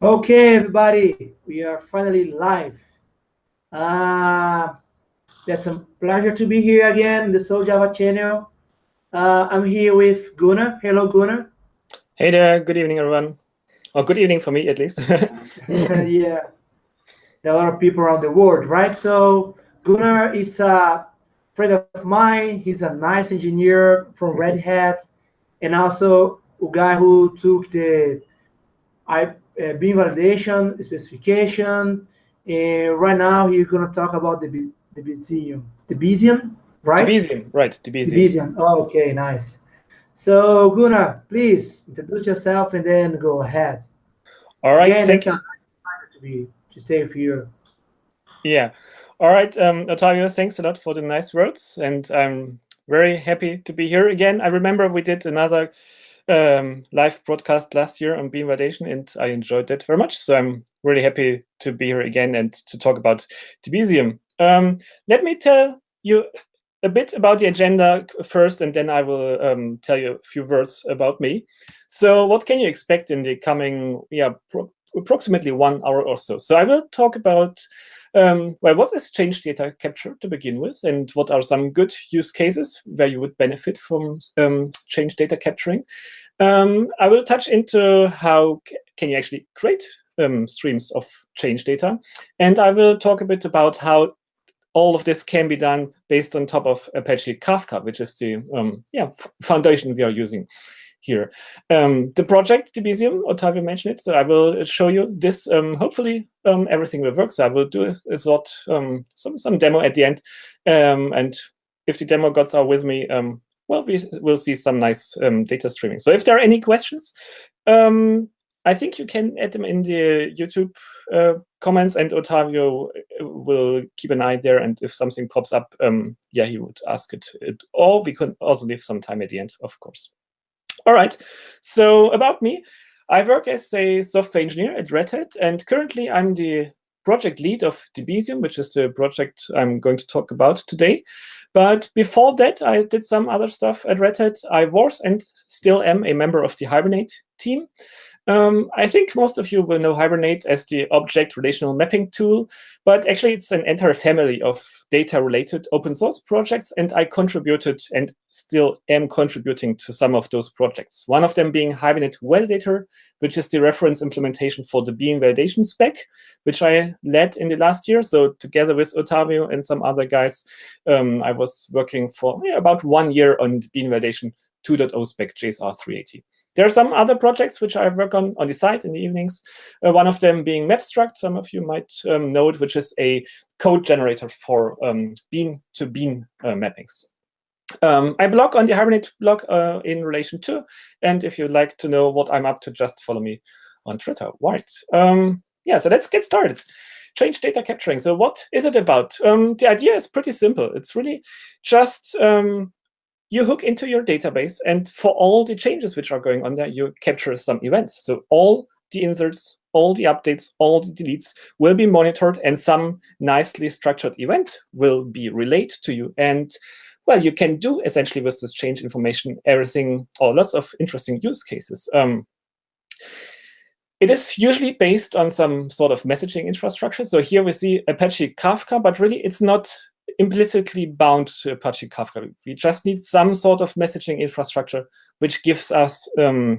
Okay, everybody, we are finally live. Uh, it's a pleasure to be here again in the Soul Java channel. I'm here with Gunnar. Hello, Gunnar. Hey there, good evening, everyone. Or good evening for me, at least. Yeah, there are a lot of people around the world, right? So Gunnar is a friend of mine. He's a nice engineer from Red Hat, and also a guy who took the beam validation specification. And right now, he's going to talk about the Debezium. Debezium, right? Debezium, right, Debezium. Debezium. Oh, okay, nice. So, Gunnar, please introduce yourself and then go ahead. All right, Again, thank it's a you. pleasure to stay with you. Yeah. All right, Ottavio, thanks a lot for the nice words. And I'm very happy to be here again. I remember we did another live broadcast last year on beam validation, and I enjoyed that very much. So I'm really happy to be here again and to talk about Debezium. Let me tell you a bit about the agenda first, and then I will tell you a few words about me. So what can you expect in the coming, approximately 1 hour or so? So I will talk about, what is change data capture to begin with, and what are some good use cases where you would benefit from change data capturing. I will touch into how can you actually create streams of change data, and I will talk a bit about how all of this can be done based on top of Apache Kafka, which is the foundation we are using here. The project Debezium, Ottavio mentioned it, so I will show you this. Hopefully, everything will work. So I will do a sort some demo at the end, and if the demo gods are with me, well, we will see some nice data streaming. So if there are any questions, I think you can add them in the YouTube comments, and Ottavio will keep an eye there. And if something pops up, he would ask it. Or we could also leave some time at the end, of course. All right. So about me, I work as a software engineer at Red Hat, and currently I'm the project lead of Debezium, which is the project I'm going to talk about today. But before that, I did some other stuff at Red Hat. I was and still am a member of the Hibernate team. I think most of you will know Hibernate as the object relational mapping tool, but actually it's an entire family of data-related open source projects, and I contributed and still am contributing to some of those projects. One of them being Hibernate Validator, which is the reference implementation for the beam validation spec, which I led in the last year. So together with Ottavio and some other guys, I was working for about 1 year on the beam validation 2.0 spec JSR 380. There are some other projects which I work on the side in the evenings. One of them being MapStruct. Some of you might know it, which is a code generator for bean-to-bean mappings. I blog on the Hibernate blog in relation to, and if you'd like to know what I'm up to, just follow me on Twitter. Right. So let's get started. Change data capturing. So what is it about? The idea is pretty simple. It's really just you hook into your database, and for all the changes which are going on there, you capture some events. So all the inserts, all the updates, all the deletes will be monitored, and some nicely structured event will be relayed to you. And well, you can do essentially with this change information everything, or lots of interesting use cases. It is usually based on some sort of messaging infrastructure. So here we see Apache Kafka, but really it's not implicitly bound to Apache Kafka. We just need some sort of messaging infrastructure which gives us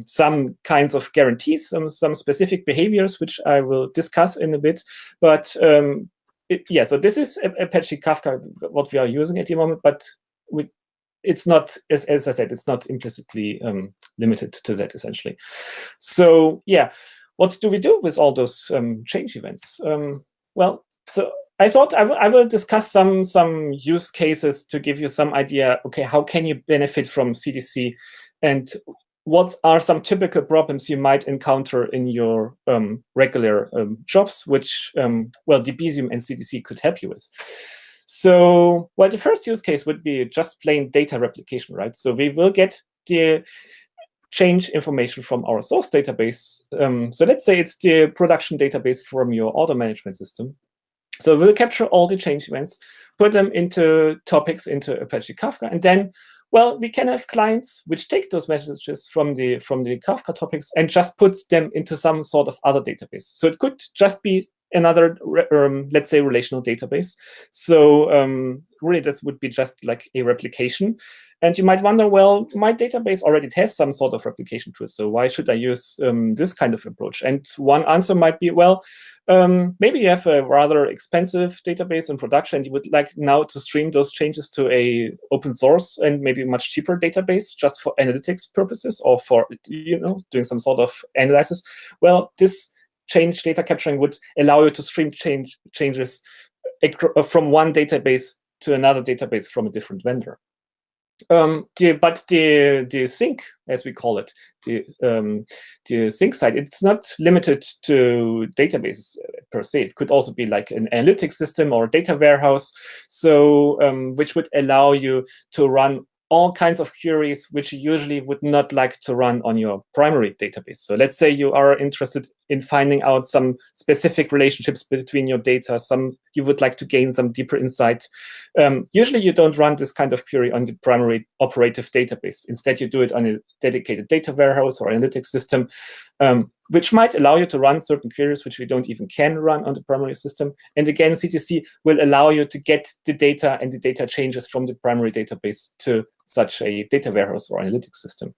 some kinds of guarantees, some specific behaviors, which I will discuss in a bit. But so this is Apache Kafka, what we are using at the moment, but it's not, as I said, it's not implicitly limited to that, essentially. So what do we do with all those change events? So I thought I will discuss some use cases to give you some idea, okay, how can you benefit from CDC, and what are some typical problems you might encounter in your regular jobs, which, Debezium and CDC could help you with. So, the first use case would be just plain data replication, right? So we will get the change information from our source database. So let's say it's the production database from your order management system. So we'll capture all the change events, put them into topics into Apache Kafka, and then Well, we can have clients which take those messages from the Kafka topics and just put them into some sort of other database. So it could just be another, let's say, relational database. So really, this would be just like a replication. And you might wonder, well, my database already has some sort of replication to it, so why should I use this kind of approach? And one answer might be, well, maybe you have a rather expensive database in production. You would like now to stream those changes to a open source and maybe much cheaper database just for analytics purposes or for doing some sort of analysis. Well, this change data capturing would allow you to stream changes from one database to another database from a different vendor. But the sync, as we call it, the sync side, it's not limited to databases per se. It could also be like an analytics system or a data warehouse, so which would allow you to run all kinds of queries which you usually would not like to run on your primary database. So let's say you are interested in finding out some specific relationships between your data, you would like to gain some deeper insight. Usually you don't run this kind of query on the primary operative database. Instead, you do it on a dedicated data warehouse or analytics system, which might allow you to run certain queries which we don't even can run on the primary system. And again, CDC will allow you to get the data and the data changes from the primary database to such a data warehouse or analytics system.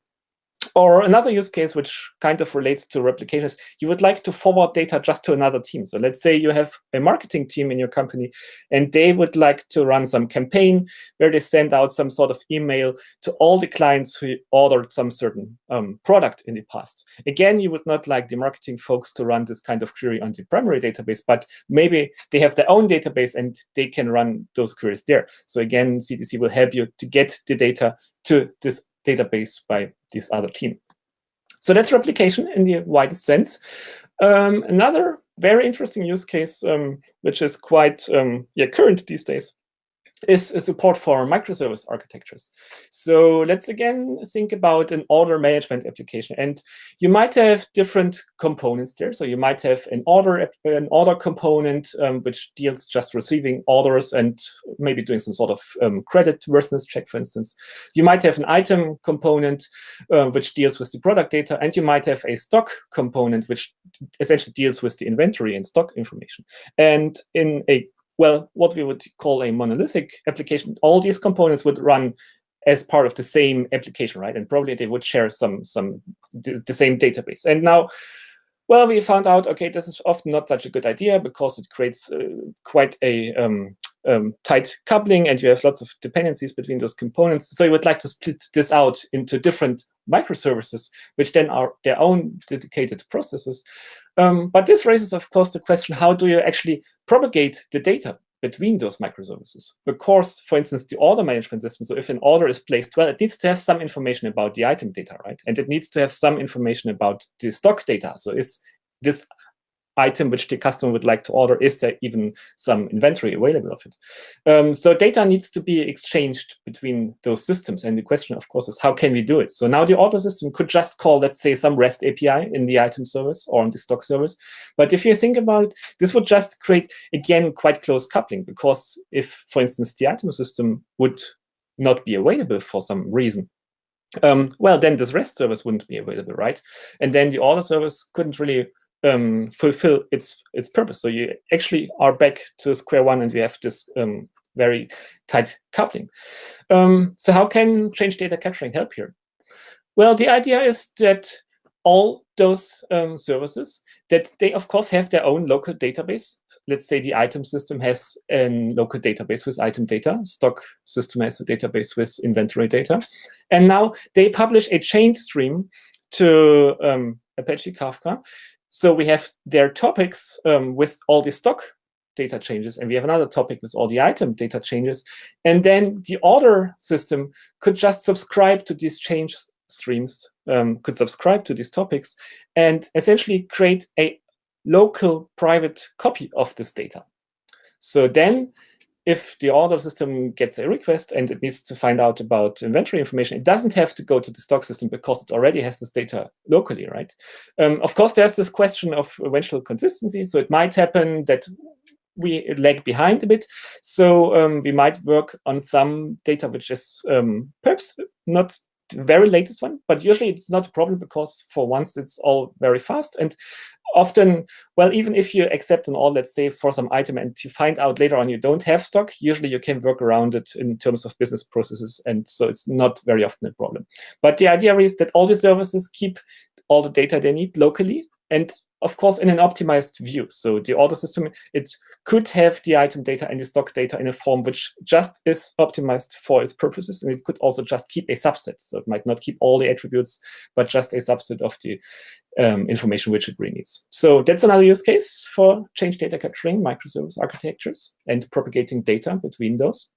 Or another use case which kind of relates to replications, you would like to forward data just to another team. So let's say you have a marketing team in your company and they would like to run some campaign where they send out some sort of email to all the clients who ordered some certain product in the past. Again, you would not like the marketing folks to run this kind of query on the primary database, but maybe they have their own database and they can run those queries there. So again, CDC will help you to get the data to this database by this other team. So that's replication in the widest sense. Another very interesting use case, which is quite current these days, is a support for microservice architectures. So let's again think about an order management application, and you might have different components there. So you might have an order component which deals just receiving orders and maybe doing some sort of credit worthiness check, for instance. You might have an item component which deals with the product data, and you might have a stock component which essentially deals with the inventory and stock information. And in a what we would call a monolithic application, all these components would run as part of the same application, right? And probably they would share the same database. And now, well, we found out, okay, this is often not such a good idea because it creates quite a tight coupling, and you have lots of dependencies between those components. So you would like to split this out into different microservices, which then are their own dedicated processes. But this raises, of course, the question, how do you actually propagate the data between those microservices? Because, for instance, the order management system, so if an order is placed, well, it needs to have some information about the item data, right? And it needs to have some information about the stock data. So is this item which the customer would like to order, is there even some inventory available of it? So data needs to be exchanged between those systems. And the question, of course, is how can we do it? So now the order system could just call, let's say, some REST API in the item service or in the stock service. But if you think about it, this would just create, again, quite close coupling, because if, for instance, the item system would not be available for some reason, well, then this REST service wouldn't be available, right? And then the order service couldn't really fulfill its purpose. So you actually are back to square one, and we have this very tight coupling. So how can change data capturing help here? Well, the idea is that all those services, that they, of course, have their own local database. Let's say the item system has a local database with item data. Stock system has a database with inventory data. And now they publish a change stream to Apache Kafka. So we have their topics with all the stock data changes, and we have another topic with all the item data changes. And then the order system could just subscribe to these change streams, could subscribe to these topics, and essentially create a local private copy of this data. So then, if the order system gets a request and it needs to find out about inventory information, it doesn't have to go to the stock system because it already has this data locally, right? Of course, there's this question of eventual consistency. So it might happen that we lag behind a bit. So we might work on some data which is perhaps not the very latest one, but usually it's not a problem because for once it's all very fast. And often, well, even if you accept an all, let's say, for some item and you find out later on you don't have stock, usually you can work around it in terms of business processes. And so it's not very often a problem. But the idea is that all the services keep all the data they need locally, and of course, in an optimized view. So the order system, it could have the item data and the stock data in a form which just is optimized for its purposes. And it could also just keep a subset. So it might not keep all the attributes, but just a subset of the information which it really needs. So that's another use case for change data capturing, microservice architectures, and propagating data between those.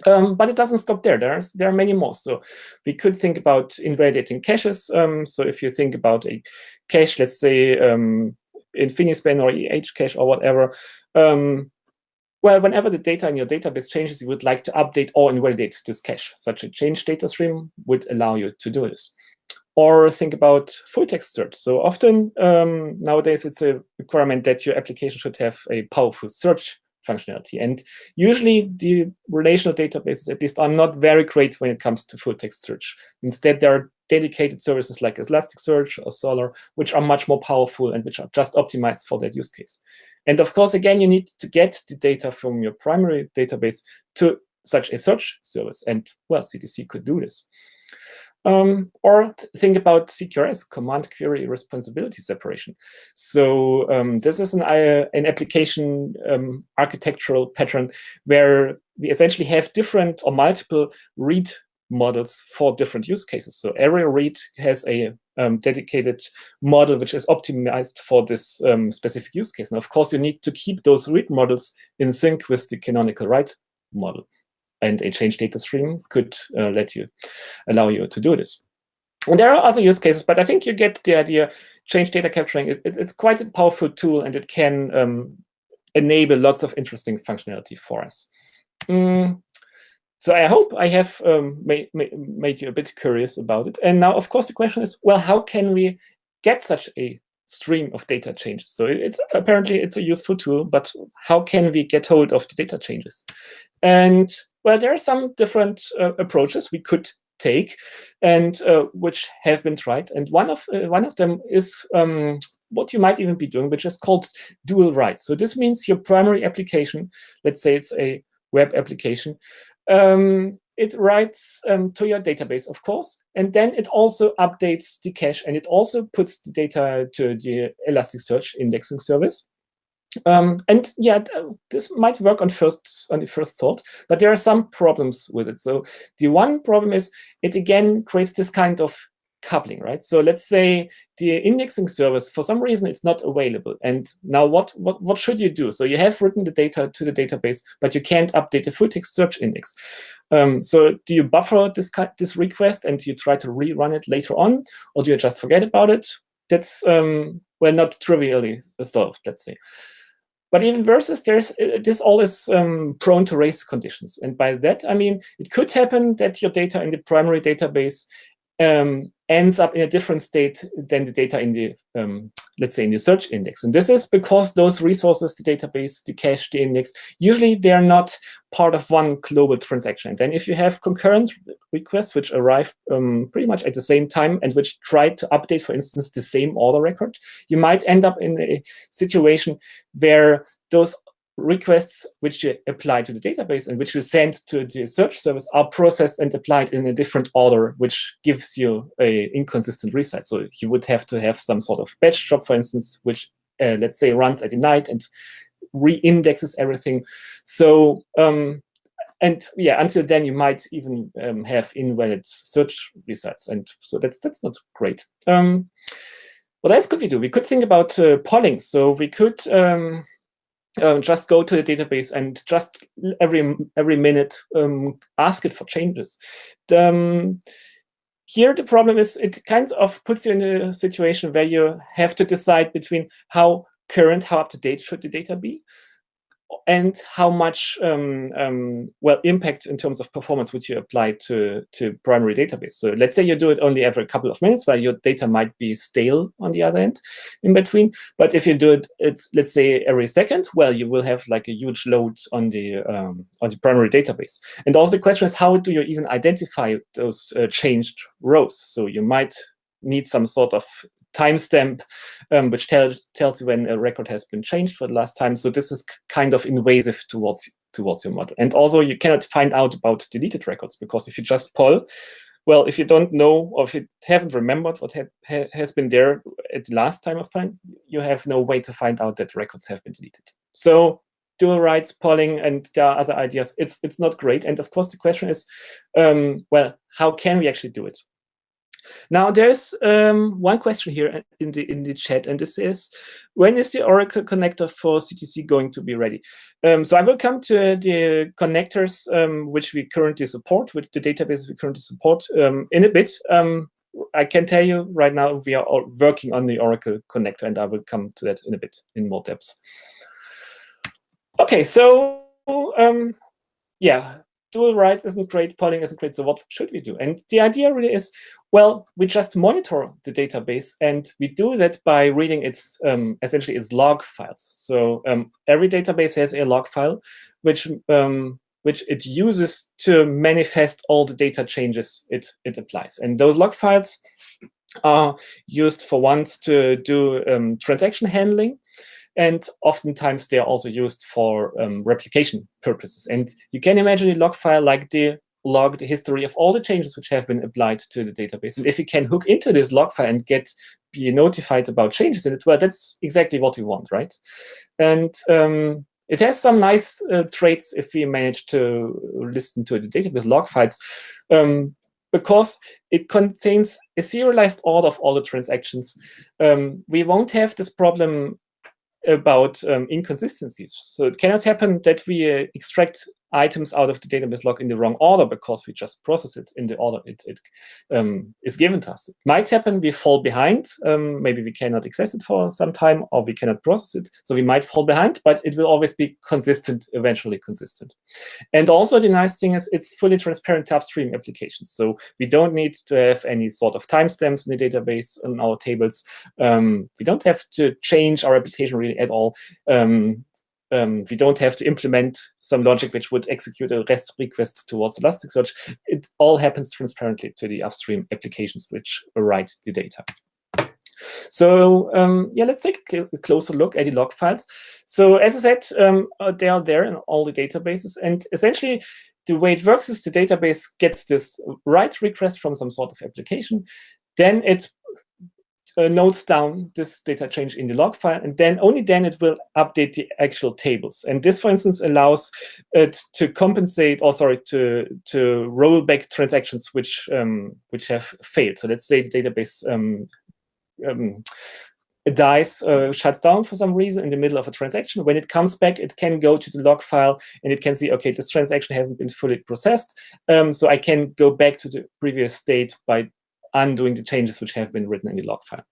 But it doesn't stop there. There are many more. So we could think about invalidating caches. So if you think about a cache, let's say InfiniSpan or EH cache or whatever, well, whenever the data in your database changes, you would like to update or invalidate this cache. Such a change data stream would allow you to do this. Or think about full text search. So often nowadays it's a requirement that your application should have a powerful search functionality. And usually the relational databases at least are not very great when it comes to full text search. Instead, there are dedicated services like Elasticsearch or Solr, which are much more powerful and which are just optimized for that use case. And of course, again, you need to get the data from your primary database to such a search service. And well, CDC could do this. Or think about CQRS, command query responsibility separation. So this is an application architectural pattern where we essentially have different or multiple read models for different use cases. So every read has a dedicated model which is optimized for this specific use case. And of course, you need to keep those read models in sync with the canonical write model. And a change data stream could allow you to do this. And there are other use cases, but I think you get the idea. Change data capturing, it's quite a powerful tool, and it can enable lots of interesting functionality for us. So I hope I have made you a bit curious about it. And now, of course, the question is, well, how can we get such a stream of data changes? So apparently it's a useful tool, but how can we get hold of the data changes? And well, there are some different approaches we could take, and which have been tried. And one of them is what you might even be doing, which is called dual write. So this means your primary application, let's say it's a web application, it writes to your database, of course, and then it also updates the cache, and it also puts the data to the Elasticsearch indexing service. And yeah, this might work on the first thought, but there are some problems with it. So the one problem is it again creates this kind of coupling, right? So let's say the indexing service, for some reason, it's not available. And now what should you do? So you have written the data to the database, but you can't update the full text search index. So do you buffer this request and you try to rerun it later on, or do you just forget about it? That's well, not trivially solved, let's say. But even worse is this all is prone to race conditions. And by that, I mean, it could happen that your data in the primary database ends up in a different state than the data in the, let's say, in the search index. And this is because those resources, the database, the cache, the index, usually they're not part of one global transaction. Then if you have concurrent requests which arrive pretty much at the same time and which try to update, for instance, the same order record, you might end up in a situation where those requests which you apply to the database and which you send to the search service are processed and applied in a different order, which gives you an inconsistent result. So you would have to have some sort of batch job, for instance, which let's say runs at night and re-indexes everything. So and yeah, until then you might even have invalid search results, and so that's not great. What else could we do? We could think about polling. So we could just go to the database and just every minute ask it for changes. Here the problem is it kind of puts you in a situation where you have to decide between how current, how up to date should the data be. and how much impact in terms of performance would you apply to primary database. So let's say you do it only every couple of minutes, while your data might be stale on the other end in between. But if you do it, let's say every second, well, you will have like a huge load on the primary database. And also the question is, how do you even identify those changed rows? So you might need some sort of timestamp, which tells you when a record has been changed for the last time. So this is kind of invasive towards your model. And also you cannot find out about deleted records, because if you just poll, well, if you don't know or if you haven't remembered what has been there at the last time of polling, you have no way to find out that records have been deleted. So dual writes, polling, and there are other ideas. It's not great. And of course the question is, well, how can we actually do it? Now, there's one question here in the chat, and this is, when is the Oracle connector for CDC going to be ready? So I will come to the connectors which we currently support, with the database we currently support in a bit. I can tell you right now we are all working on the Oracle connector, and I will come to that in a bit in more depth. Okay, so yeah. Dual writes isn't great, polling isn't great, so what should we do? And the idea really is, well, we just monitor the database, and we do that by reading its essentially its log files. So every database has a log file, which it uses to manifest all the data changes it applies. And those log files are used for once to do transaction handling. And oftentimes they are also used for replication purposes. And you can imagine a log file like the history of all the changes which have been applied to the database. And if you can hook into this log file and be notified about changes in it, well, that's exactly what we want, right? And it has some nice traits if we manage to listen to the database log files, because it contains a serialized order of all the transactions. We won't have this problem about inconsistencies. So it cannot happen that we extract items out of the database log in the wrong order because we just process it in the order it is given to us. It might happen we fall behind. Maybe we cannot access it for some time, or we cannot process it. So we might fall behind, but it will always be consistent, eventually consistent. And also the nice thing is it's fully transparent to upstream applications. So we don't need to have any sort of timestamps in the database in our tables. We don't have to change our application really at all. We don't have to implement some logic which would execute a REST request towards Elasticsearch. It all happens transparently to the upstream applications which write the data. So yeah, let's take a closer look at the log files. So as I said, they are there in all the databases. And essentially, the way it works is the database gets this write request from some sort of application. Then it notes down this data change in the log file, and then only then it will update the actual tables. And this, for instance, allows it to compensate, or sorry, to roll back transactions which have failed. So let's say the database dies, shuts down for some reason in the middle of a transaction. When it comes back, it can go to the log file and it can see, okay, this transaction hasn't been fully processed, so I can go back to the previous state by undoing the changes which have been written in the log file.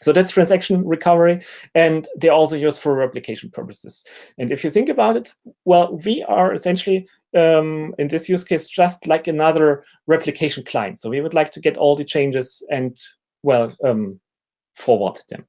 So that's transaction recovery, and they're also used for replication purposes. And if you think about it, well, we are essentially, in this use case, just like another replication client. So we would like to get all the changes and, well, forward them.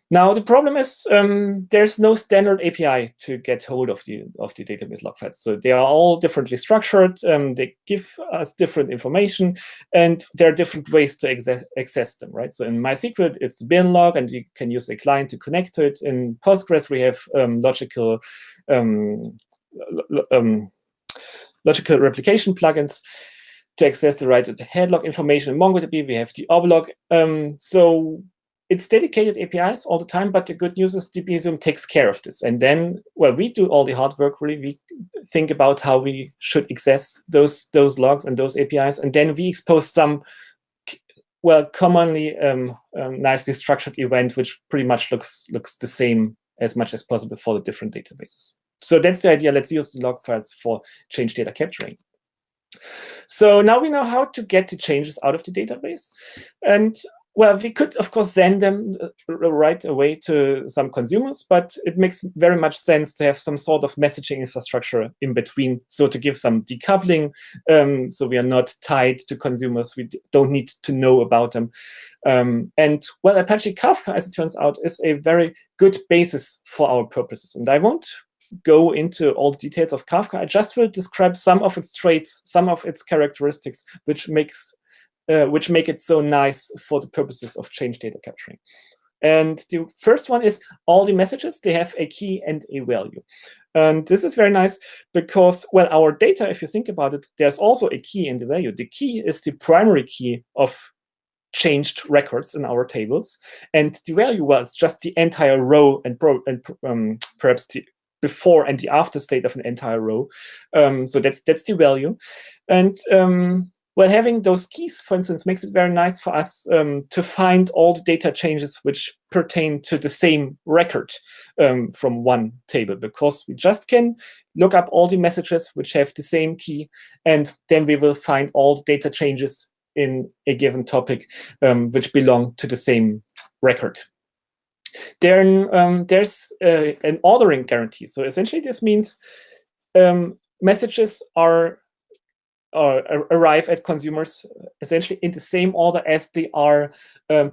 Now, the problem is there's no standard API to get hold of the database log files. So they are all differently structured. They give us different information, and there are different ways to access them, right? So in MySQL, it's the bin log, and you can use a client to connect to it. In Postgres, we have logical replication plugins to access the right head log information. In MongoDB, we have the oblog. So it's dedicated APIs all the time, but the good news is Debezium takes care of this. And then, well, we do all the hard work, really. We think about how we should access those logs and those APIs, and then we expose some, well, commonly nicely structured event, which pretty much looks the same as much as possible for the different databases. So that's the idea. Let's use the log files for change data capturing. So now we know how to get the changes out of the database. And well, we could, of course, send them right away to some consumers, but it makes very much sense to have some sort of messaging infrastructure in between. So to give some decoupling, so we are not tied to consumers. We don't need to know about them. And well, Apache Kafka, as it turns out, is a very good basis for our purposes. And I won't go into all the details of Kafka. I just will describe some of its traits, some of its characteristics, which make it so nice for the purposes of change data capturing. And the first one is all the messages, they have a key and a value. And this is very nice because, well, our data, if you think about it, there's also a key and a value. The key is the primary key of changed records in our tables. And the value, well, it's just the entire row and perhaps the before and the after state of an entire row. So that's the value. And well, having those keys, for instance, makes it very nice for us to find all the data changes which pertain to the same record from one table, because we just can look up all the messages which have the same key, and then we will find all the data changes in a given topic which belong to the same record. Then there's an ordering guarantee. So essentially, this means messages arrive at consumers essentially in the same order as they are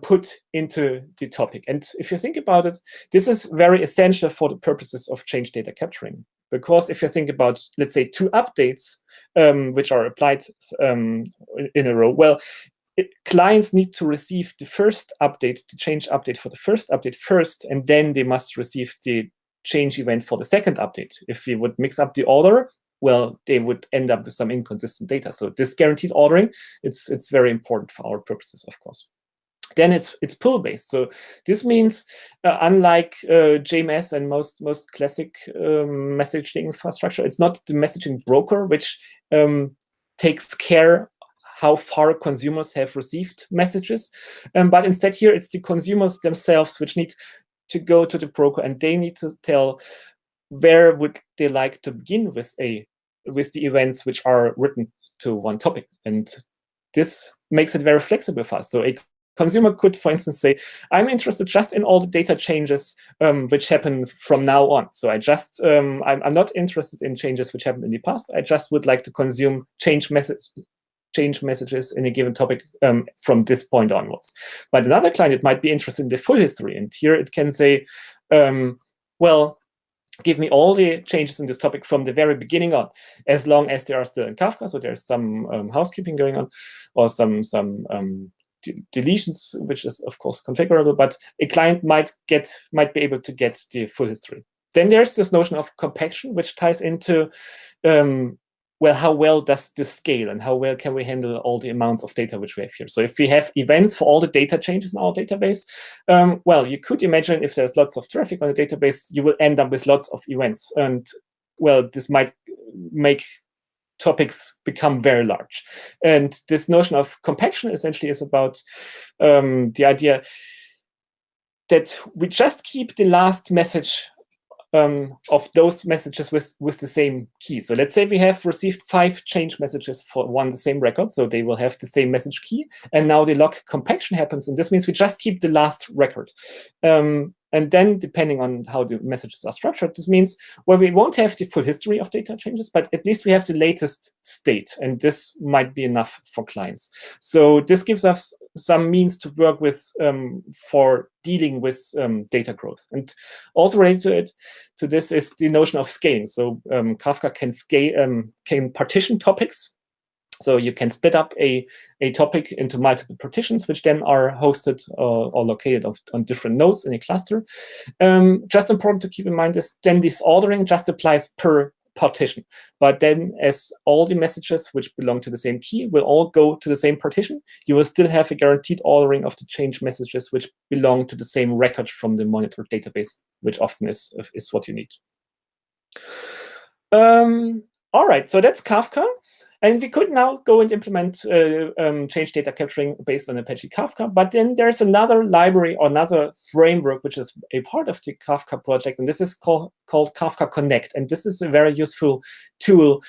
put into the topic. And if you think about it, this is very essential for the purposes of change data capturing. Because if you think about, let's say, 2 updates which are applied in a row, well, clients need to receive the first update, the change update for the first update first, and then they must receive the change event for the second update. If we would mix up the order, well, they would end up with some inconsistent data. So this guaranteed ordering, it's very important for our purposes, of course. Then it's pull-based. So this means, unlike JMS and most classic messaging infrastructure, it's not the messaging broker which takes care how far consumers have received messages, but instead here it's the consumers themselves which need to go to the broker, and they need to tell where would they like to begin with the events which are written to one topic. And this makes it very flexible for us. So a consumer could, for instance, say, I'm interested just in all the data changes which happen from now on. So I just, I'm not interested in changes which happened in the past. I just would like to consume change messages in a given topic from this point onwards. But another client, it might be interested in the full history. And here it can say, well, give me all the changes in this topic from the very beginning on, as long as they are still in Kafka. So there's some housekeeping going on, or some deletions, which is of course configurable. But a client might be able to get the full history. Then there's this notion of compaction, which ties into well, how well does this scale, and how well can we handle all the amounts of data which we have here? So if we have events for all the data changes in our database, well, you could imagine if there's lots of traffic on the database, you will end up with lots of events. And well, this might make topics become very large. And this notion of compaction essentially is about the idea that we just keep the last message of those messages with the same key. So let's say we have received 5 change messages for the same record, so they will have the same message key, and now the log compaction happens, and this means we just keep the last record. And then, depending on how the messages are structured, this means, well, we won't have the full history of data changes, but at least we have the latest state, and this might be enough for clients. So this gives us some means to work with for dealing with data growth. And also related to this is the notion of scaling. So Kafka can partition topics. So you can split up a topic into multiple partitions, which then are hosted or located on different nodes in a cluster. Just important to keep in mind is then this ordering just applies per partition. But then as all the messages which belong to the same key will all go to the same partition, you will still have a guaranteed ordering of the change messages which belong to the same record from the monitored database, which often is what you need. All right, so that's Kafka. And we could now go and implement change data capturing based on Apache Kafka. But then there's another library or another framework which is a part of the Kafka project, and this is called Kafka Connect. And this is a very useful tool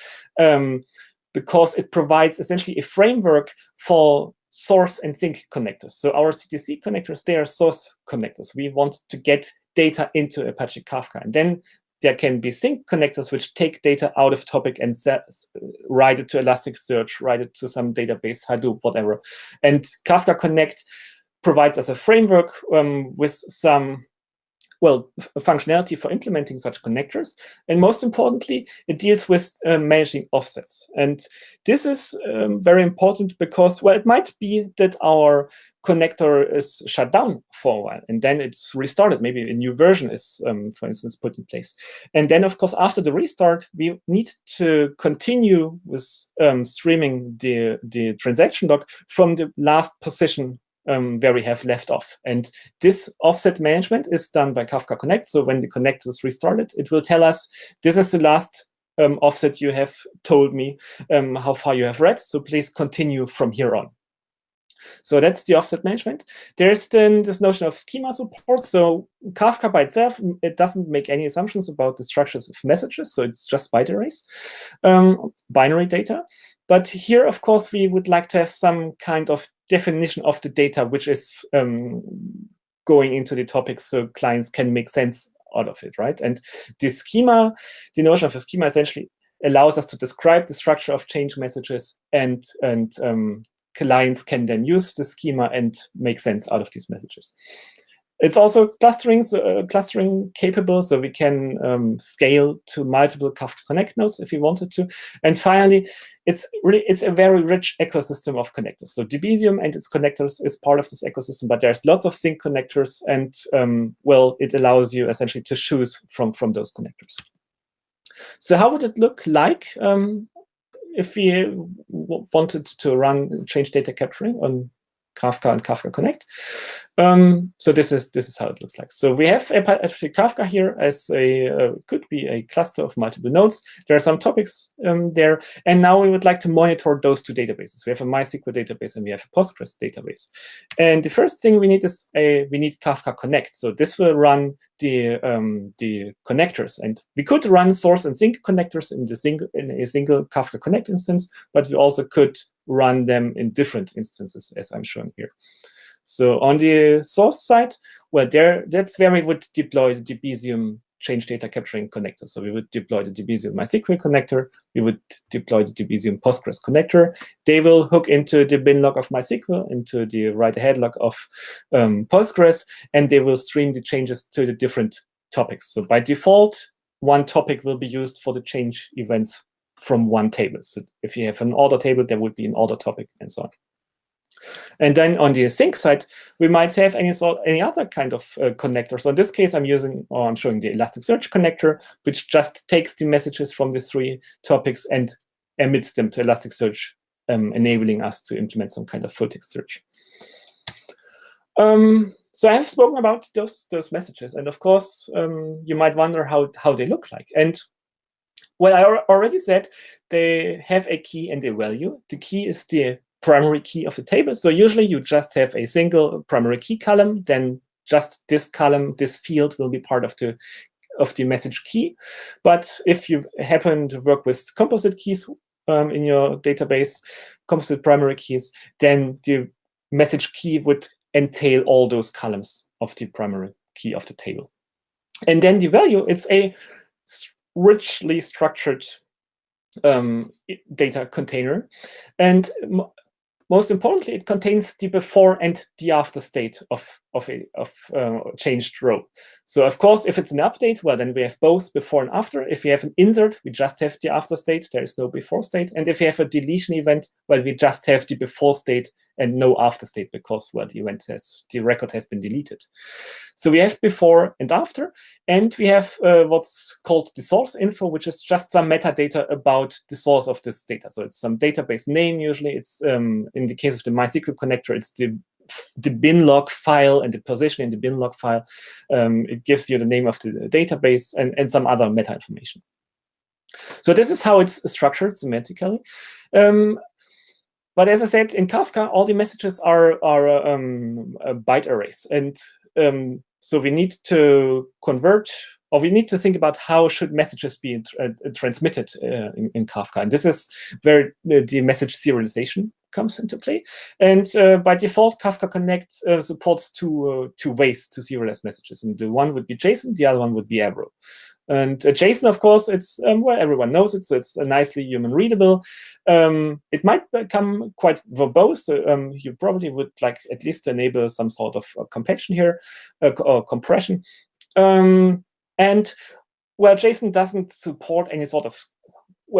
because it provides essentially a framework for source and sync connectors. So our CDC connectors, they are source connectors. We want to get data into Apache Kafka. And then there can be sync connectors which take data out of topic and write it to Elasticsearch, write it to some database, Hadoop, whatever. And Kafka Connect provides us a framework with some functionality for implementing such connectors. And most importantly, it deals with managing offsets. And this is very important because, well, it might be that our connector is shut down for a while, and then it's restarted. Maybe a new version is, for instance, put in place. And then, of course, after the restart, we need to continue with streaming the transaction log from the last position where we have left off. And this offset management is done by Kafka Connect. So when the connector is restarted, it will tell us, this is the last offset you have told me how far you have read. So please continue from here on. So that's the offset management. There's then this notion of schema support. So Kafka by itself, it doesn't make any assumptions about the structures of messages. So it's just byte binary data. But here, of course, we would like to have some kind of definition of the data which is going into the topics so clients can make sense out of it, right? And the schema, the notion of a schema essentially allows us to describe the structure of change messages, and clients can then use the schema and make sense out of these messages. It's also clustering capable, so we can scale to multiple Kafka Connect nodes if we wanted to. And finally, it's a very rich ecosystem of connectors. So Debezium and its connectors is part of this ecosystem, but there's lots of sync connectors, and it allows you essentially to choose from those connectors. So how would it look like if we wanted to run change data capturing on Kafka and Kafka Connect? So this is how it looks like. So we have Apache Kafka here as could be a cluster of multiple nodes. There are some topics there, and now we would like to monitor those two databases. We have a MySQL database and we have a Postgres database. And the first thing we need is we need Kafka Connect. So this will run the connectors, and we could run source and sync connectors in a single Kafka Connect instance, but we also could run them in different instances, as I'm showing here. So on the source side, well, that's where we would deploy the Debezium change data capturing connector. So we would deploy the Debezium MySQL connector. We would deploy the Debezium Postgres connector. They will hook into the bin log of MySQL, into the write-ahead log of Postgres, and they will stream the changes to the different topics. So by default, one topic will be used for the change events from one table. So if you have an order table, there would be an order topic, and so on. And then on the sync side, we might have any other kind of connector. So in this case, I'm showing the Elasticsearch connector, which just takes the messages from the three topics and emits them to Elasticsearch, enabling us to implement some kind of full text search. So I have spoken about those messages, and of course, you might wonder how they look like. And well, I already said they have a key and a value. The key is the primary key of the table. So usually you just have a single primary key column, then just this column, this field will be part of the message key. But if you happen to work with composite keys in your database, composite primary keys, then the message key would entail all those columns of the primary key of the table. And then the value, it's a richly structured data container. And most importantly, it contains the before and the after state of a changed row. So of course, if it's an update, well, then we have both before and after. If we have an insert, we just have the after state. There is no before state. And if we have a deletion event, well, we just have the before state and no after state because, well, the record has been deleted. So we have before and after, and we have what's called the source info, which is just some metadata about the source of this data. So it's some database name. Usually, it's in the case of the MySQL connector, it's the bin log file and the position in the bin log file. It gives you the name of the database and some other meta information. So this is how it's structured semantically. But as I said, in Kafka, all the messages are byte arrays. And so we need to convert, or we need to think about how should messages be transmitted in Kafka. And this is where the message serialization comes into play. And by default, Kafka Connect supports two ways to serialize messages. And the one would be JSON, the other one would be Avro. And JSON, of course, it's well, everyone knows it, so it's nicely human readable. It might become quite verbose. So, you probably would like at least enable some sort of compaction here, or compression. And well, JSON doesn't support any sort of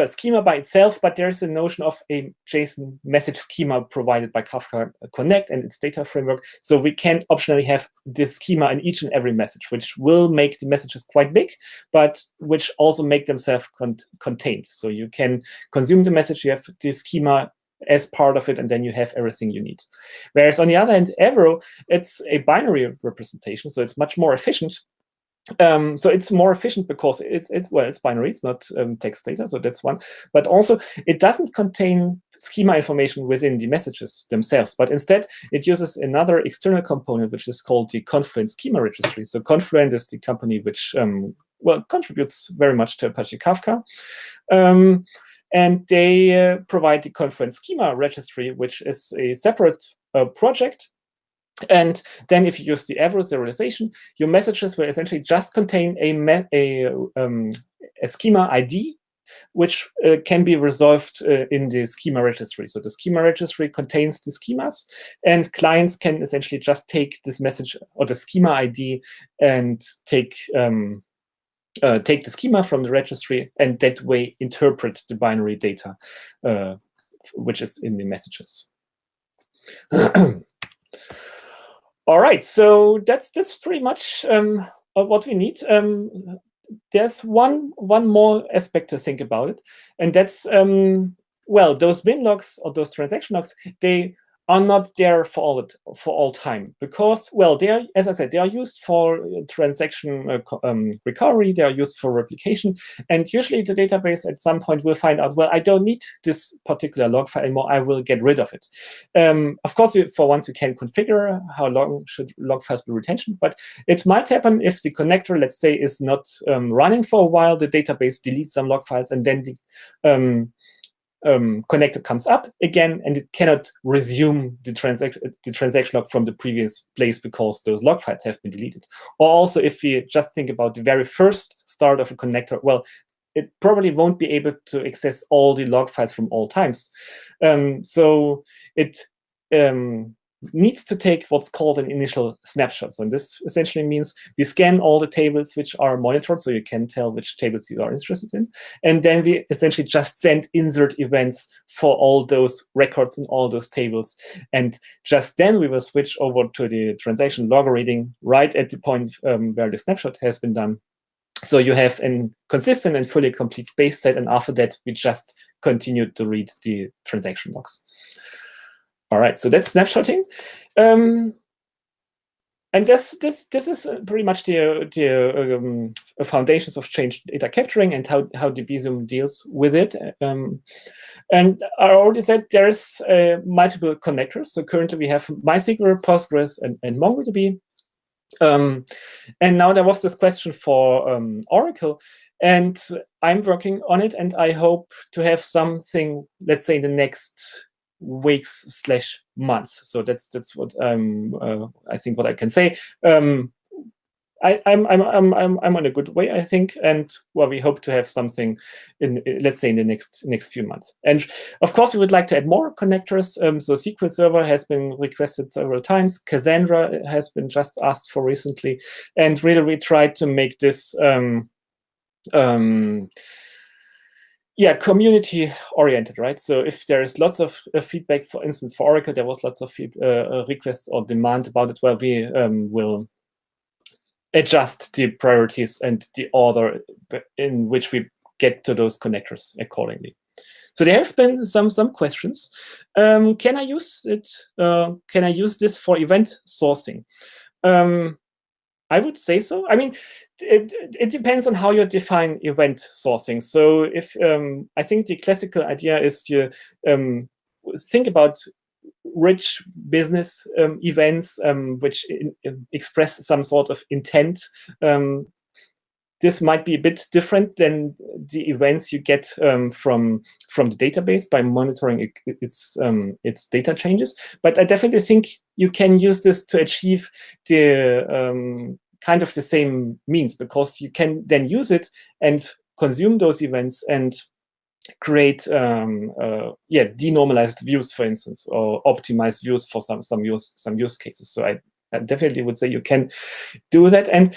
schema by itself, but there's a notion of a JSON message schema provided by Kafka Connect and its data framework. So we can optionally have this schema in each and every message, which will make the messages quite big, but which also make them self-contained. So you can consume the message, you have the schema as part of it, and then you have everything you need. Whereas on the other hand, Avro, it's a binary representation, so it's much more efficient. So it's more efficient because it's binary, it's not text data, so that's one. But also, it doesn't contain schema information within the messages themselves, but instead it uses another external component, which is called the Confluent Schema Registry. So Confluent is the company which well, contributes very much to Apache Kafka. And they provide the Confluent Schema Registry, which is a separate project. And then if you use the Avro serialization, your messages will essentially just contain a schema ID, which can be resolved in the schema registry. So the schema registry contains the schemas, and clients can essentially just take this message or the schema ID and take the schema from the registry, and that way interpret the binary data which is in the messages. All right, so that's pretty much what we need. There's one more aspect to think about it, and that's well, those bin logs or those transaction logs, they are not there for all time, because, well, they are, as I said, they are used for transaction recovery, they are used for replication, and usually the database at some point will find out, well, I don't need this particular log file anymore, I will get rid of it. Of course, for once you can configure how long should log files be retention, but it might happen if the connector, let's say, is not running for a while, the database deletes some log files, and then the connector comes up again, and it cannot resume the transaction log from the previous place because those log files have been deleted. Or also, if we just think about the very first start of a connector, well, it probably won't be able to access all the log files from all times. So it needs to take what's called an initial snapshot. So this essentially means we scan all the tables which are monitored, so you can tell which tables you are interested in. And then we essentially just send insert events for all those records in all those tables. And just then we will switch over to the transaction log reading right at the point where the snapshot has been done. So you have a consistent and fully complete base set, and after that, we just continue to read the transaction logs. All right, so that's snapshotting, and this is pretty much the foundations of change data capturing and how Debezium deals with it. And I already said there's multiple connectors. So currently we have MySQL, Postgres, and MongoDB. And now there was this question for Oracle, and I'm working on it, and I hope to have something, let's say, in the next weeks/month. So that's what I think what I can say. I'm on a good way, I think, and well, we hope to have something in, let's say, in the next few months. And of course, we would like to add more connectors. So SQL Server has been requested several times. Cassandra has been just asked for recently, and really we tried to make this community oriented, right? So if there is lots of feedback, for instance, for Oracle, there was lots of requests or demand about it, well, we will adjust the priorities and the order in which we get to those connectors accordingly. So there have been some questions. Can I use it? Can I use this for event sourcing? I would say so. I mean, it depends on how you define event sourcing. So if I think the classical idea is you think about rich business events which express some sort of intent. this might be a bit different than the events you get from the database by monitoring its data changes. But I definitely think you can use this to achieve the kind of the same means, because you can then use it and consume those events and create denormalized views, for instance, or optimized views for some use cases. So I definitely would say you can do that. And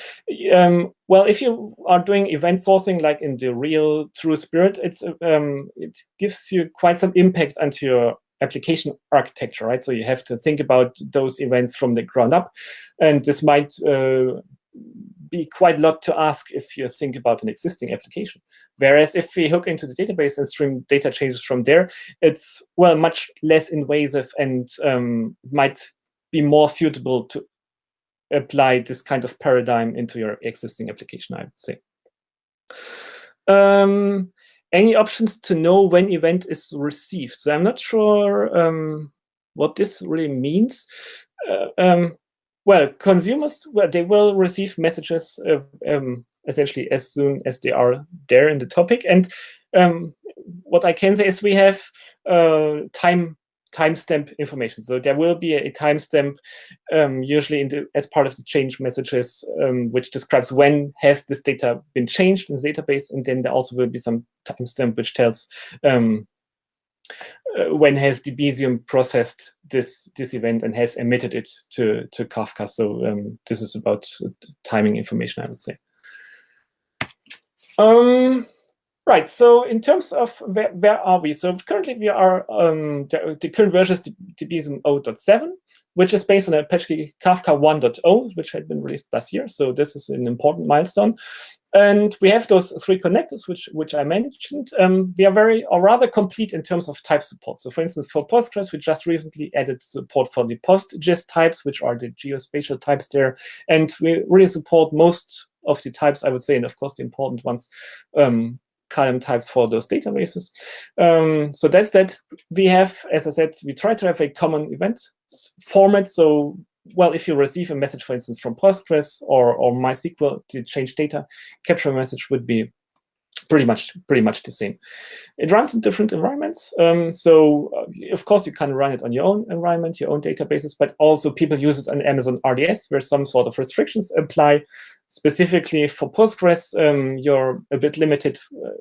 well, if you are doing event sourcing like in the real true spirit, it gives you quite some impact onto your application architecture, right? So you have to think about those events from the ground up, and this might be quite a lot to ask if you think about an existing application. Whereas if we hook into the database and stream data changes from there, it's, well, much less invasive and might be more suitable to apply this kind of paradigm into your existing application, I would say. Any options to know when event is received? So I'm not sure what this really means. Well, consumers, they will receive messages essentially as soon as they are there in the topic. And what I can say is we have timestamp information. So there will be a timestamp usually as part of the change messages, which describes when has this data been changed in the database. And then there also will be some timestamp which tells when has Debezium processed this event and has emitted it to Kafka. So this is about timing information, I would say. Right, so in terms of where are we? So currently we are, the current version is Debezium 0.7, which is based on Apache Kafka 1.0, which had been released last year. So this is an important milestone. And we have those 3 connectors, which I mentioned. We are rather complete in terms of type support. So for instance, for Postgres, we just recently added support for the PostGIS types, which are the geospatial types there. And we really support most of the types, I would say, and of course the important ones, column types for those databases. So that's that. We have, as I said, we try to have a common event format. So, well, if you receive a message, for instance, from Postgres or MySQL to change data, capture a message would be pretty much the same. It runs in different environments. Of course, you can run it on your own environment, your own databases, but also people use it on Amazon RDS, where some sort of restrictions apply. Specifically for Postgres, you're a bit limited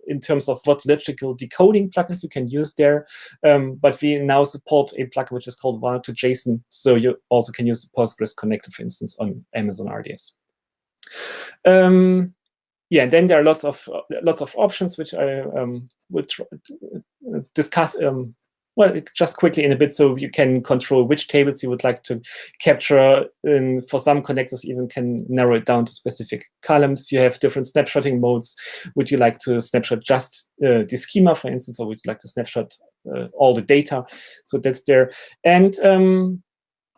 in terms of what logical decoding plugins you can use there. But we now support a plugin which is called Val2JSON, so you also can use the Postgres connector, for instance, on Amazon RDS. Yeah, and then there are lots of options which I will discuss. Well, just quickly in a bit, so you can control which tables you would like to capture. And for some connectors, even can narrow it down to specific columns. You have different snapshotting modes. Would you like to snapshot just the schema, for instance, or would you like to snapshot all the data? So that's there. And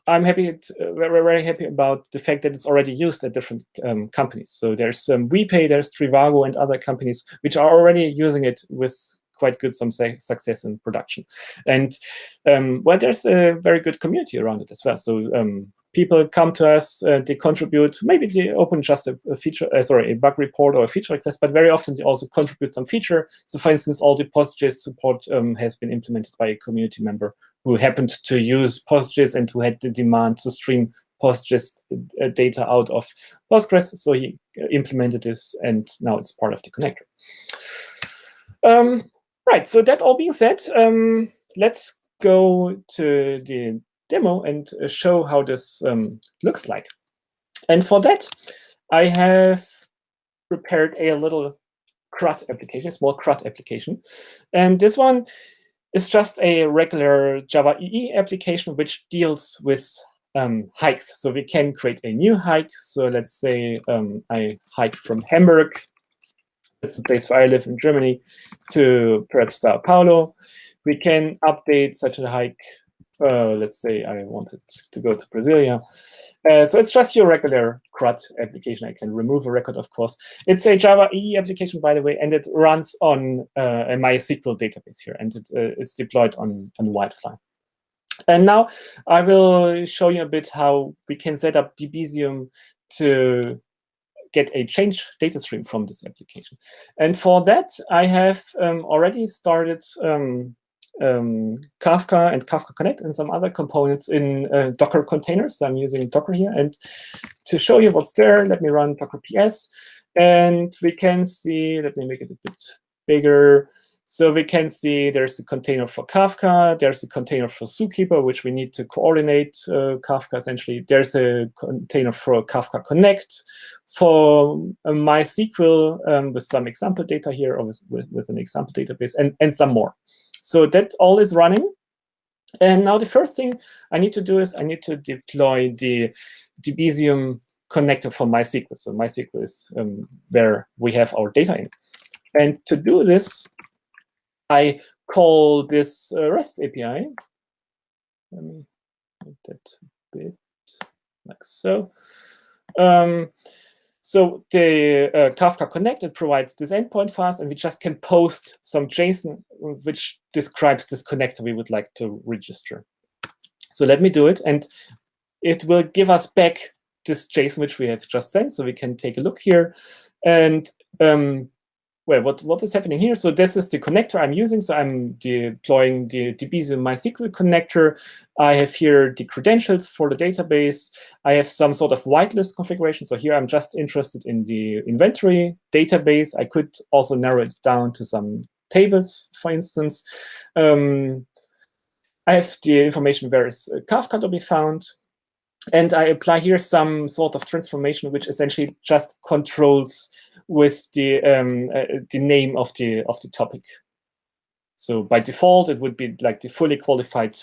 I'm happy, very, very happy about the fact that it's already used at different companies. So there's WePay, there's Trivago, and other companies which are already using it with quite good success in production. And well, there's a very good community around it as well. So people come to us, they contribute, maybe they open just a bug report or a feature request, but very often they also contribute some feature. So for instance, all the PostGIS support has been implemented by a community member who happened to use PostGIS and who had the demand to stream PostGIS data out of Postgres. So he implemented this, and now it's part of the connector. Right, so that all being said, let's go to the demo and show how this looks like. And for that, I have prepared a little CRUD application, a small CRUD application. And this one is just a regular Java EE application which deals with hikes. So we can create a new hike. So let's say I hike from Hamburg, that's the place where I live in Germany, to perhaps Sao Paulo. We can update such a hike. Let's say I wanted to go to Brasilia. So it's just your regular CRUD application. I can remove a record, of course. It's a Java EE application, by the way, and it runs on a MySQL database here, and it's deployed on Wildfly. And now I will show you a bit how we can set up Debezium to get a change data stream from this application. And for that, I have already started Kafka and Kafka Connect and some other components in Docker containers. So I'm using Docker here. And to show you what's there, let me run Docker PS. And we can see, let me make it a bit bigger. So we can see there's a container for Kafka. There's a container for Zookeeper, which we need to coordinate Kafka, essentially. There's a container for Kafka Connect, for MySQL with some example data here, or with an example database, and some more. So that all is running. And now the first thing I need to do is I need to deploy the Debezium connector for MySQL. So MySQL is where we have our data in. And to do this, I call this REST API. Let me make that a bit like so. So the Kafka Connect, it provides this endpoint for us, and we just can post some JSON which describes this connector we would like to register. So let me do it, and it will give us back this JSON which we have just sent. So we can take a look here, and well, what is happening here? So this is the connector I'm using. So I'm deploying the Debezium MySQL connector. I have here the credentials for the database. I have some sort of whitelist configuration. So here I'm just interested in the inventory database. I could also narrow it down to some tables, for instance. I have the information where is Kafka to be found. And I apply here some sort of transformation, which essentially just controls with the name of the topic. So by default, it would be like the fully qualified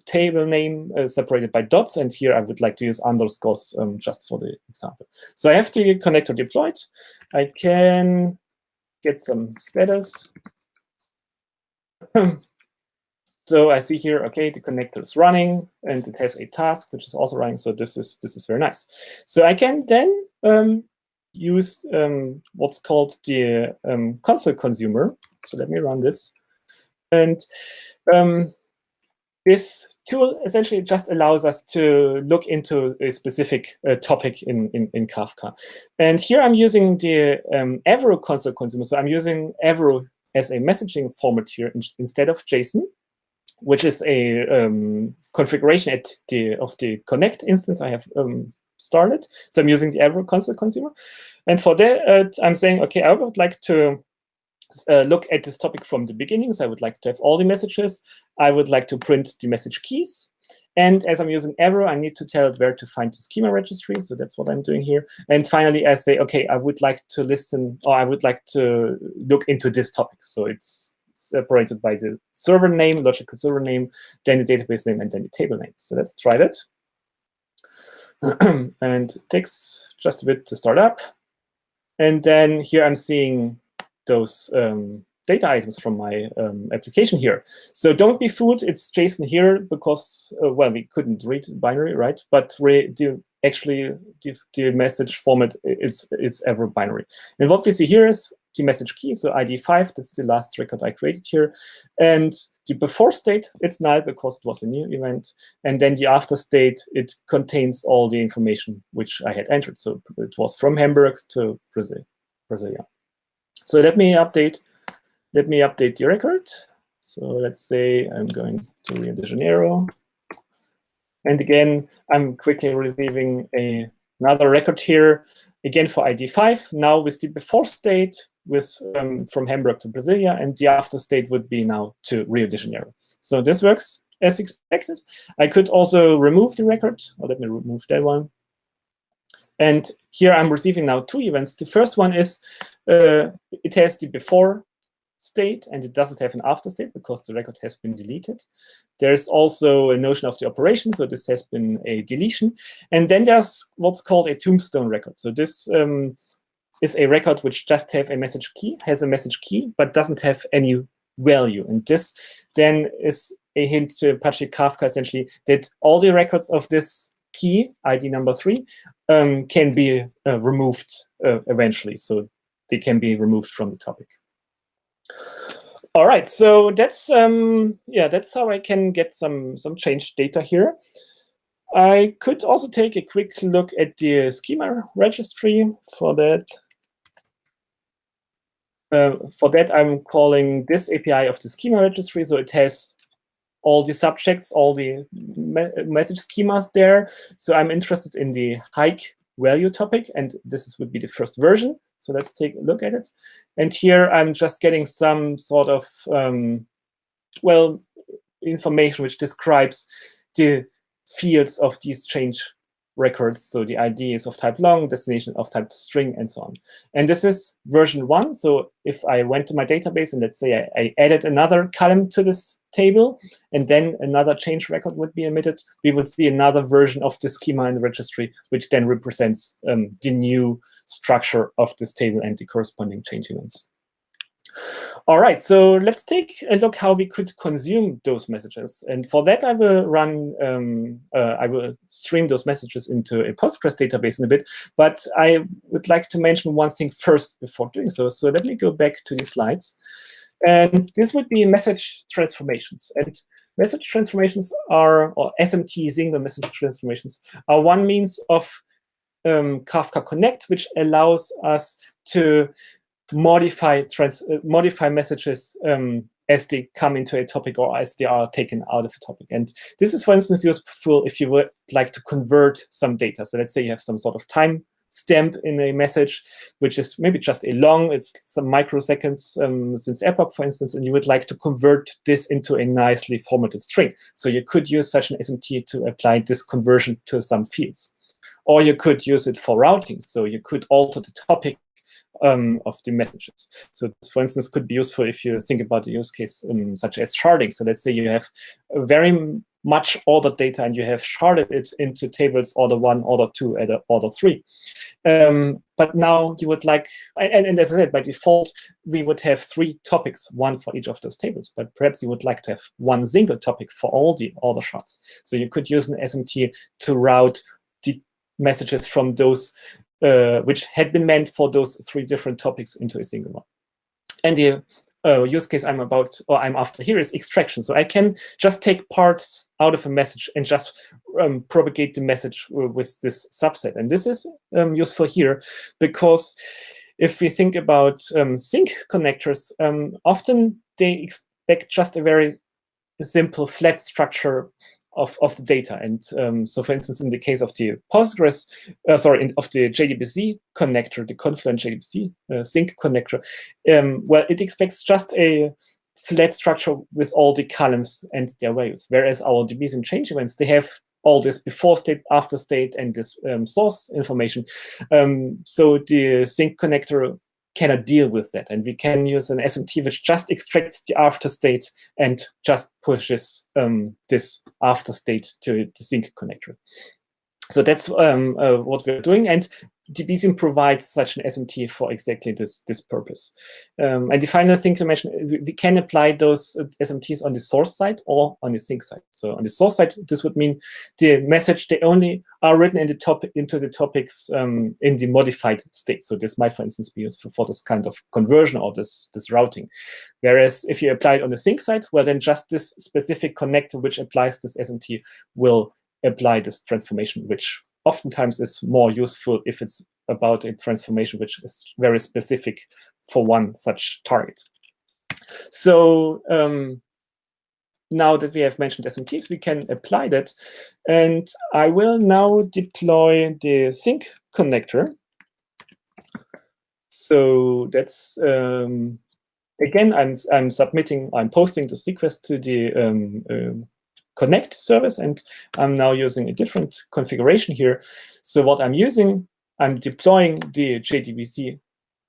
table name separated by dots. And here I would like to use underscores just for the example. So I have the connector deployed. I can get some status. So I see here, okay, the connector is running, and it has a task which is also running. So this is very nice. So I can then use what's called the console consumer. So let me run this. And this tool essentially just allows us to look into a specific topic in Kafka. And here I'm using the Avro console consumer. So I'm using Avro as a messaging format here instead of JSON, which is a configuration of the Connect instance I have started. So I'm using the Avro console consumer. And for that, I'm saying, okay, I would like to look at this topic from the beginning. So I would like to have all the messages. I would like to print the message keys. And as I'm using Avro, I need to tell it where to find the schema registry. So that's what I'm doing here. And finally, I say, okay, I would like to listen, or I would like to look into this topic. So it's separated by the server name, logical server name, then the database name, and then the table name. So let's try that. And it takes just a bit to start up. And then here I'm seeing those data items from my application here. So don't be fooled, it's JSON here because, well, we couldn't read binary, right? But actually, the message format, it's Avro binary. And what we see here is the message key, so ID 5, that's the last record I created here. And the before state, it's null because it was a new event. And then the after state, it contains all the information which I had entered. So it was from Hamburg to Brazil. Yeah. So let me update the record. So let's say I'm going to Rio de Janeiro. And again, I'm quickly receiving another record here, again for ID 5, now with the before state, with from Hamburg to Brasilia, and the after state would be now to Rio de Janeiro. So this works as expected. I could also remove the record, or let me remove that one. And here I'm receiving now two events. The first one is it has the before state, and it doesn't have an after state because the record has been deleted. There's also a notion of the operation, so this has been a deletion. And then there's what's called a tombstone record. So this is a record which just has a message key, but doesn't have any value. And this then is a hint to Apache Kafka, essentially, that all the records of this key, ID number 3, can be removed eventually. So they can be removed from the topic. All right, so that's how I can get some change data here. I could also take a quick look at the schema registry. For that, I'm calling this API of the schema registry. So it has all the subjects, all the message schemas there. So I'm interested in the hike value topic, and this would be the first version. So let's take a look at it. And here I'm just getting some sort of, well, information which describes the fields of these change records. So the ID is of type long, destination of type string, and so on. And this is version 1. So if I went to my database and let's say I added another column to this table, and then another change record would be emitted, we would see another version of the schema in the registry, which then represents the new structure of this table and the corresponding change events. All right, so let's take a look how we could consume those messages. And for that, I will I will stream those messages into a Postgres database in a bit. But I would like to mention one thing first before doing so. So let me go back to the slides. And this would be message transformations. And message transformations are, or SMT, single message transformations, are one means of Kafka Connect, which allows us to modify messages as they come into a topic or as they are taken out of a topic. And this is, for instance, useful if you would like to convert some data. So let's say you have some sort of time stamp in a message, which is maybe just a long, it's some microseconds since epoch, for instance, and you would like to convert this into a nicely formatted string. So you could use such an SMT to apply this conversion to some fields. Or you could use it for routing. So you could alter the topic of the messages. So this, for instance, could be useful if you think about the use case such as sharding. So let's say you have very much ordered data and you have sharded it into tables order 1, order 2, and order 3. But now you would like, and as I said, by default, we would have 3 topics, 1 for each of those tables. But perhaps you would like to have 1 single topic for all the order shards. So you could use an SMT to route the messages from those which had been meant for those 3 different topics into a single one. And the use case I'm after here is extraction. So I can just take parts out of a message and just propagate the message with this subset. And this is useful here because if we think about sync connectors, often they expect just a very simple flat structure of the data. And so, for instance, in the case of the of the JDBC connector, the Confluent JDBC sync connector, well, it expects just a flat structure with all the columns and their values. Whereas our Debezium change events, they have all this before state, after state, and this source information. So the sync connector cannot deal with that. And we can use an SMT which just extracts the after state and just pushes this after state to the sync connector. So that's what we're doing. And Debezium provides such an SMT for exactly this purpose. And the final thing to mention, we can apply those SMTs on the source side or on the sync side. So on the source side, this would mean the message, they only are written in into the topics in the modified state. So this might, for instance, be useful for this kind of conversion or this routing. Whereas if you apply it on the sync side, well, then just this specific connector which applies this SMT will apply this transformation, which oftentimes is more useful if it's about a transformation which is very specific for one such target. So now that we have mentioned SMTs, we can apply that. And I will now deploy the sync connector. So that's, again, I'm posting this request to the Connect service, and I'm now using a different configuration here. So what I'm using, I'm deploying the JDBC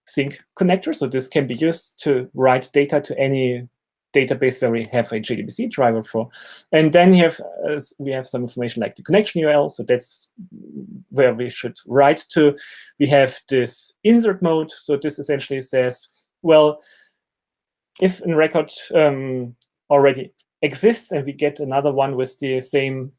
sync connector. So this can be used to write data to any database where we have a JDBC driver for. And then we have some information like the connection URL. So that's where we should write to. We have this insert mode. So this essentially says, well, if a record already exists and we get another one with the same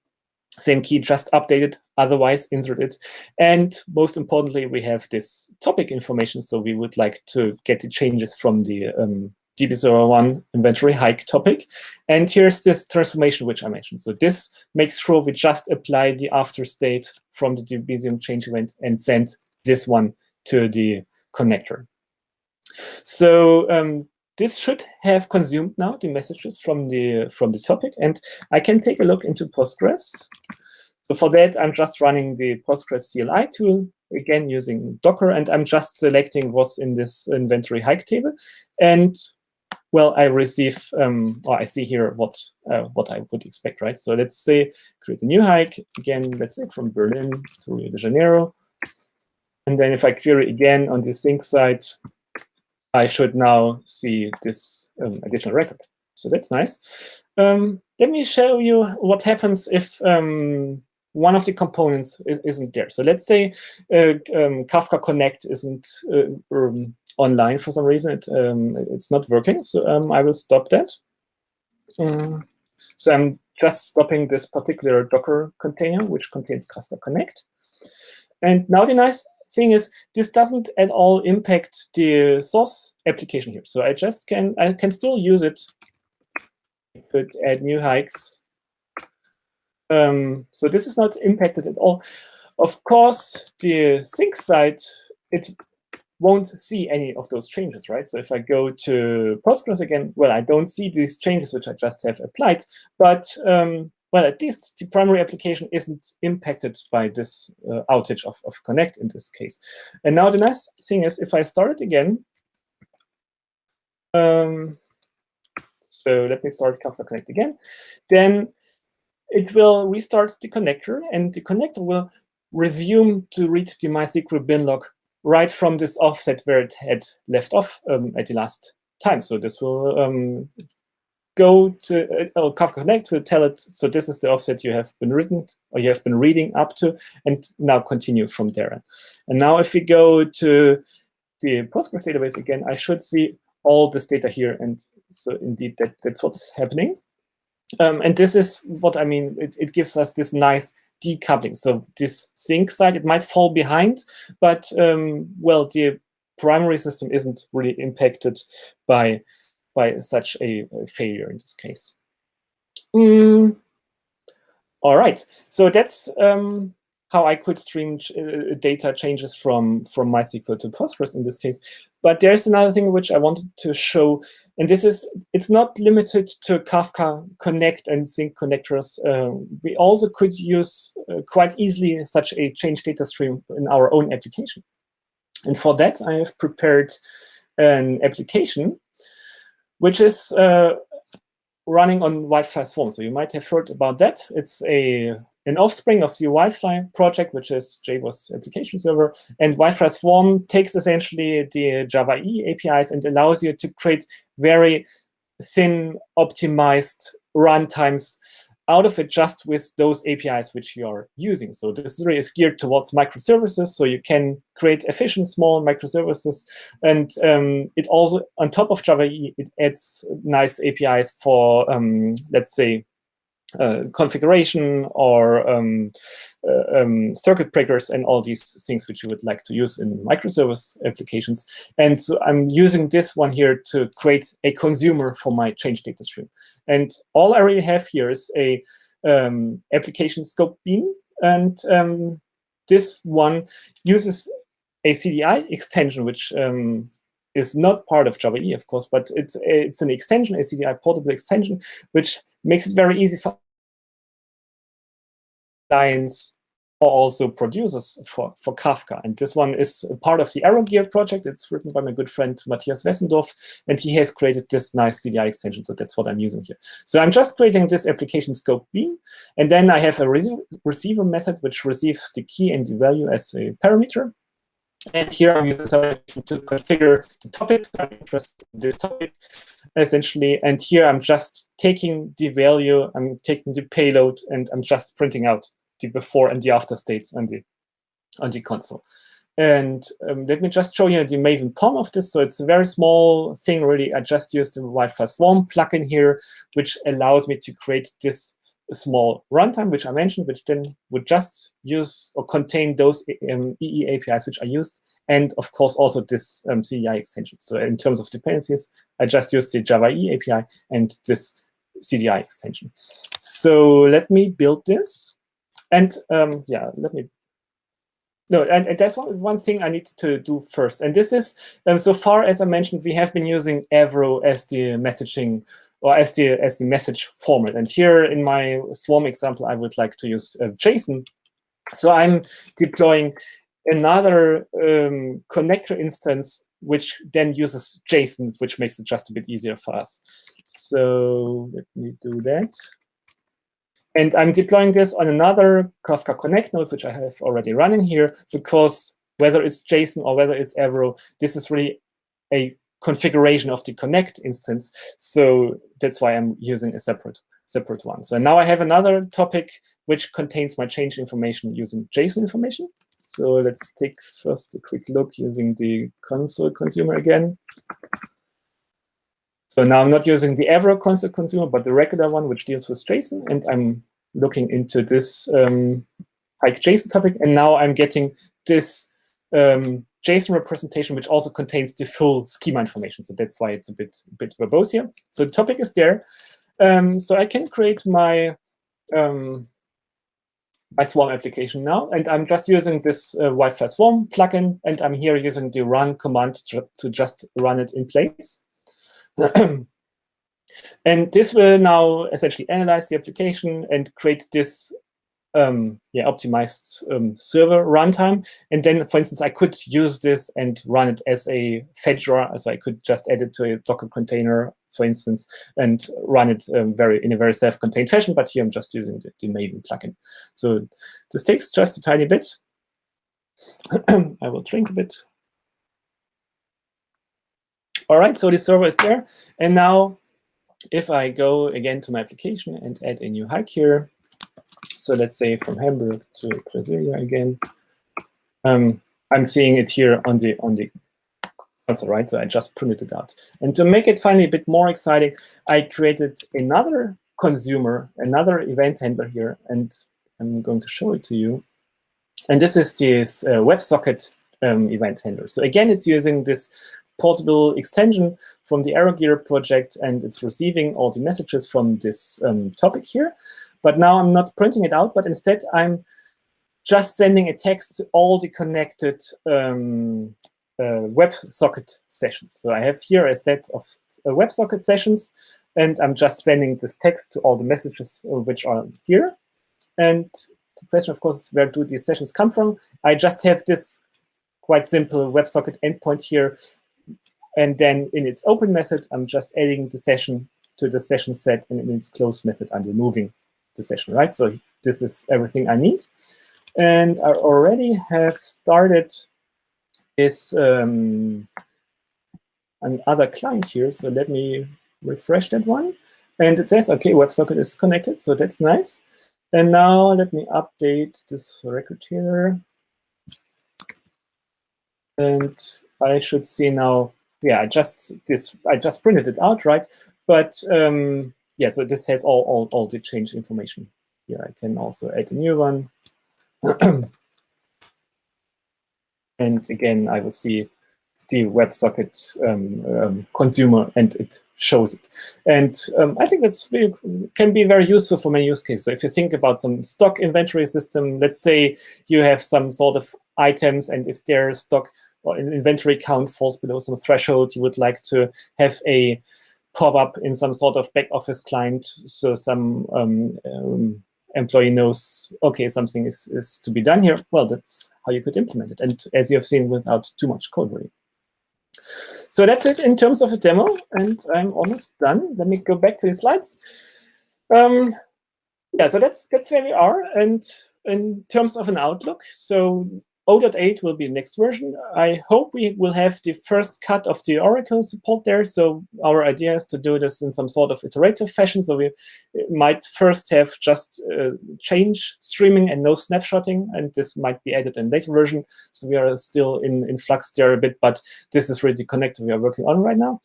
key, just update it, otherwise insert it. And most importantly, we have this topic information. So we would like to get the changes from the DB01 inventory hike topic. And here's this transformation which I mentioned. So this makes sure we just apply the after state from the Debezium change event and send this one to the connector. So this should have consumed now the messages from the topic, and I can take a look into Postgres. So for that, I'm just running the Postgres CLI tool, again using Docker, and I'm just selecting what's in this inventory hike table. And well, I receive, or I see here what I would expect, right? So let's say create a new hike, again, let's say from Berlin to Rio de Janeiro. And then if I query again on the sync side, I should now see this additional record. So that's nice. Let me show you what happens if one of the components isn't there. So let's say Kafka Connect isn't online for some reason. It's not working. So I will stop that. So I'm just stopping this particular Docker container, which contains Kafka Connect. And now the nice thing is this doesn't at all impact the source application here. So I can still use it. I could add new hikes. So this is not impacted at all. Of course, the sync side, it won't see any of those changes, right? So if I go to Postgres again, well, I don't see these changes which I just have applied, but well, at least the primary application isn't impacted by this outage of Connect in this case. And now the nice thing is if I start it again, so let me start Kafka Connect again, then it will restart the connector, and the connector will resume to read the MySQL bin log right from this offset where it had left off at the last time. So this will go to Kafka Connect, will tell it, so this is the offset you have been written, or you have been reading up to, and now continue from there. And now if we go to the Postgres database again, I should see all this data here. And so indeed, that's what's happening. And this is what I mean. It gives us this nice decoupling. So this sync side, it might fall behind, but well, the primary system isn't really impacted by such a failure in this case. All right, so that's how I could stream data changes from MySQL to Postgres in this case. But there's another thing which I wanted to show, and this is, it's not limited to Kafka Connect and sync connectors. We also could use quite easily such a change data stream in our own application. And for that, I have prepared an application which is running on Wi-Fi Swarm. So you might have heard about that. It's an offspring of the Wi-Fi project, which is JBoss application server. And Wi-Fi Swarm takes essentially the Java EE APIs and allows you to create very thin, optimized runtimes out of it just with those APIs which you are using. So this really is geared towards microservices, so you can create efficient small microservices. And it also, on top of Java EE, it adds nice APIs for, let's say, configuration or circuit breakers and all these things which you would like to use in microservice applications. And so I'm using this one here to create a consumer for my change data stream. And all I really have here is a application scope bean. And this one uses a CDI extension, which is not part of Java EE, of course, but it's an extension, a CDI portable extension, which makes it very easy for clients or also producers for Kafka. And this one is part of the AeroGear project. It's written by my good friend Matthias Wessendorf, and he has created this nice CDI extension. So that's what I'm using here. So I'm just creating this application scope bean, and then I have a receiver method which receives the key and the value as a parameter. And here I'm using to configure the topics. I'm interested in this topic, essentially. And here I'm just taking the value, I'm taking the payload, and I'm just printing out the before and the after states on the console. And let me just show you the Maven POM of this. So it's a very small thing, really. I just used the Wi-Fi Swarm plugin here, which allows me to create this small runtime, which I mentioned, which then would just use or contain those EE APIs which I used and of course also this CDI extension. So in terms of dependencies, I just use the Java EE API and this CDI extension. So let me build this, and yeah, let me. No, and that's one thing I need to do first. And this is, so far as I mentioned, we have been using Avro as the messaging, or as the message format. And here in my Swarm example, I would like to use JSON. So I'm deploying another connector instance, which then uses JSON, which makes it just a bit easier for us. So let me do that. And I'm deploying this on another Kafka Connect node, which I have already running here, because whether it's JSON or whether it's Avro, this is really a configuration of the Connect instance. So that's why I'm using a separate one. So now I have another topic which contains my change information using JSON information. So let's take first a quick look using the console consumer again. So now I'm not using the Avro console consumer, but the regular one, which deals with JSON. And I'm looking into this hike JSON topic. And now I'm getting this JSON representation, which also contains the full schema information. So that's why it's a bit verbose here. So the topic is there. So I can create my my Swarm application now. And I'm just using this Wi-Fi Swarm plugin. And I'm here using the run command to just run it in place. And this will now essentially analyze the application and create this optimized server runtime. And then, for instance, I could use this and run it as a fedora. So I could just add it to a Docker container, for instance, and run it in a very self-contained fashion. But here I'm just using the Maven plugin. So this takes just a tiny bit. I will drink a bit. All right, so the server is there. And now if I go again to my application and add a new hike here, so let's say from Hamburg to Brasilia again, I'm seeing it here on the console, right? So I just printed it out. And to make it finally a bit more exciting, I created another consumer, another event handler here, and I'm going to show it to you. And this is this WebSocket event handler. So again, it's using this portable extension from the AeroGear project, and it's receiving all the messages from this topic here. But now I'm not printing it out, but instead I'm just sending a text to all the connected WebSocket sessions. So I have here a set of WebSocket sessions, and I'm just sending this text to all the messages which are here. And the question, of course, is where do these sessions come from? I just have this quite simple WebSocket endpoint here. And then in its open method, I'm just adding the session to the session set, and in its close method, I'm removing the session, right? So this is everything I need. And I already have started this another client here. So let me refresh that one. And it says, OK, WebSocket is connected. So that's nice. And now let me update this record here. And I should see now, yeah, I just printed it out, right? But yeah, so this has all the change information. Here I can also add a new one. And again, I will see the WebSocket consumer, and it shows it. And I think that's can be very useful for many use cases. So if you think about some stock inventory system, let's say you have some sort of items, and if their stock or an inventory count falls below some threshold, you would like to have a pop-up in some sort of back office client, so some employee knows, OK, something is to be done here. Well, that's how you could implement it. And as you have seen, without too much code really. So that's it in terms of a demo, and I'm almost done. Let me go back to the slides. Yeah, so that's where we are. And in terms of an outlook, so 0.8 will be the next version. I hope we will have the first cut of the Oracle support there. So our idea is to do this in some sort of iterative fashion. So we might first have just change streaming and no snapshotting, and this might be added in later version. So we are still in flux there a bit, but this is really the connector we are working on right now.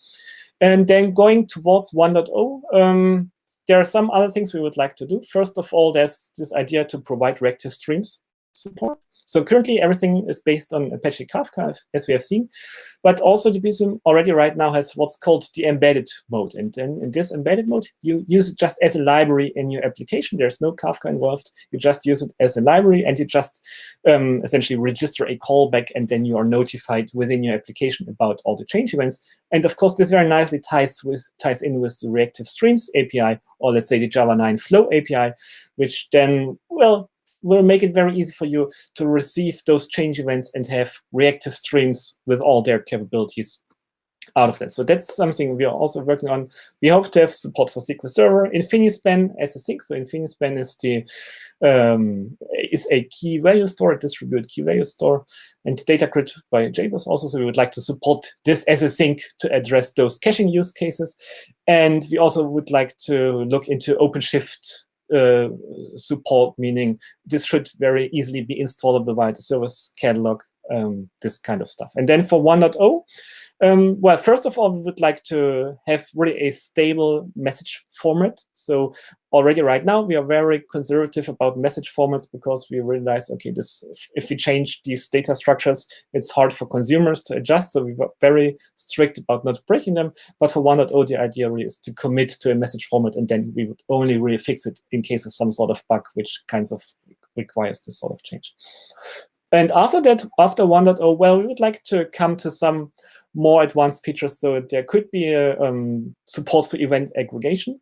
And then going towards 1.0, there are some other things we would like to do. First of all, there's this idea to provide reactive streams support. So currently everything is based on Apache Kafka, as we have seen, but also Debezium already right now has what's called the embedded mode. And then in this embedded mode, you use it just as a library in your application. There's no Kafka involved. You just use it as a library, and you just essentially register a callback, and then you are notified within your application about all the change events. And of course, this very nicely ties in with the reactive streams API, or let's say the Java 9 Flow API, which then, well, will make it very easy for you to receive those change events and have reactive streams with all their capabilities out of that. So that's something we are also working on. We hope to have support for SQL Server, InfiniSpan as a thing. So InfiniSpan is a key value store, a distributed key value store, and DataGrid by JBoss also. So we would like to support this as a sink to address those caching use cases. And we also would like to look into OpenShift support, meaning this should very easily be installable via the service catalog, this kind of stuff. And then for 1.0, well, first of all, we would like to have really a stable message format. So already right now, we are very conservative about message formats because we realize, okay, if we change these data structures, it's hard for consumers to adjust. So we were very strict about not breaking them. But for 1.0, the idea really is to commit to a message format, and then we would only really fix it in case of some sort of bug, which kinds of requires this sort of change. And after that, after 1.0, well, we would like to come to some more advanced features. So there could be a support for event aggregation,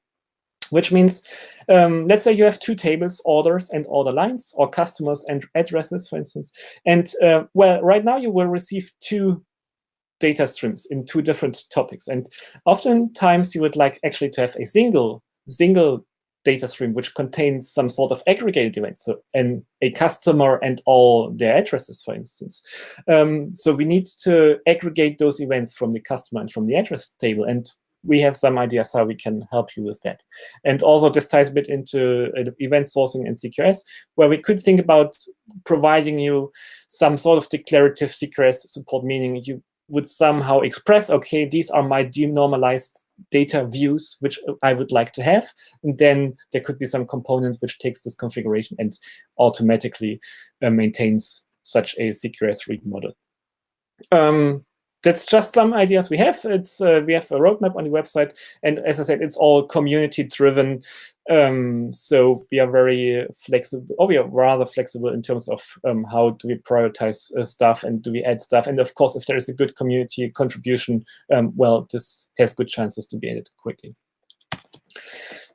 which means, let's say you have two tables, orders and order lines, or customers and addresses, for instance. And well, right now you will receive two data streams in two different topics. And oftentimes you would like actually to have a single data stream which contains some sort of aggregated events, so a customer and all their addresses, for instance. So we need to aggregate those events from the customer and from the address table, and we have some ideas how we can help you with that. And also this ties a bit into event sourcing and CQS, where we could think about providing you some sort of declarative CQS support, meaning you would somehow express, okay, these are my denormalized data views, which I would like to have. And then there could be some component which takes this configuration and automatically maintains such a CQS read model. That's just some ideas we have. It's we have a roadmap on the website, and as I said, it's all community-driven. So we are very flexible, or we are rather flexible in terms of how do we prioritize stuff and do we add stuff. And of course, if there is a good community contribution, well, this has good chances to be added quickly.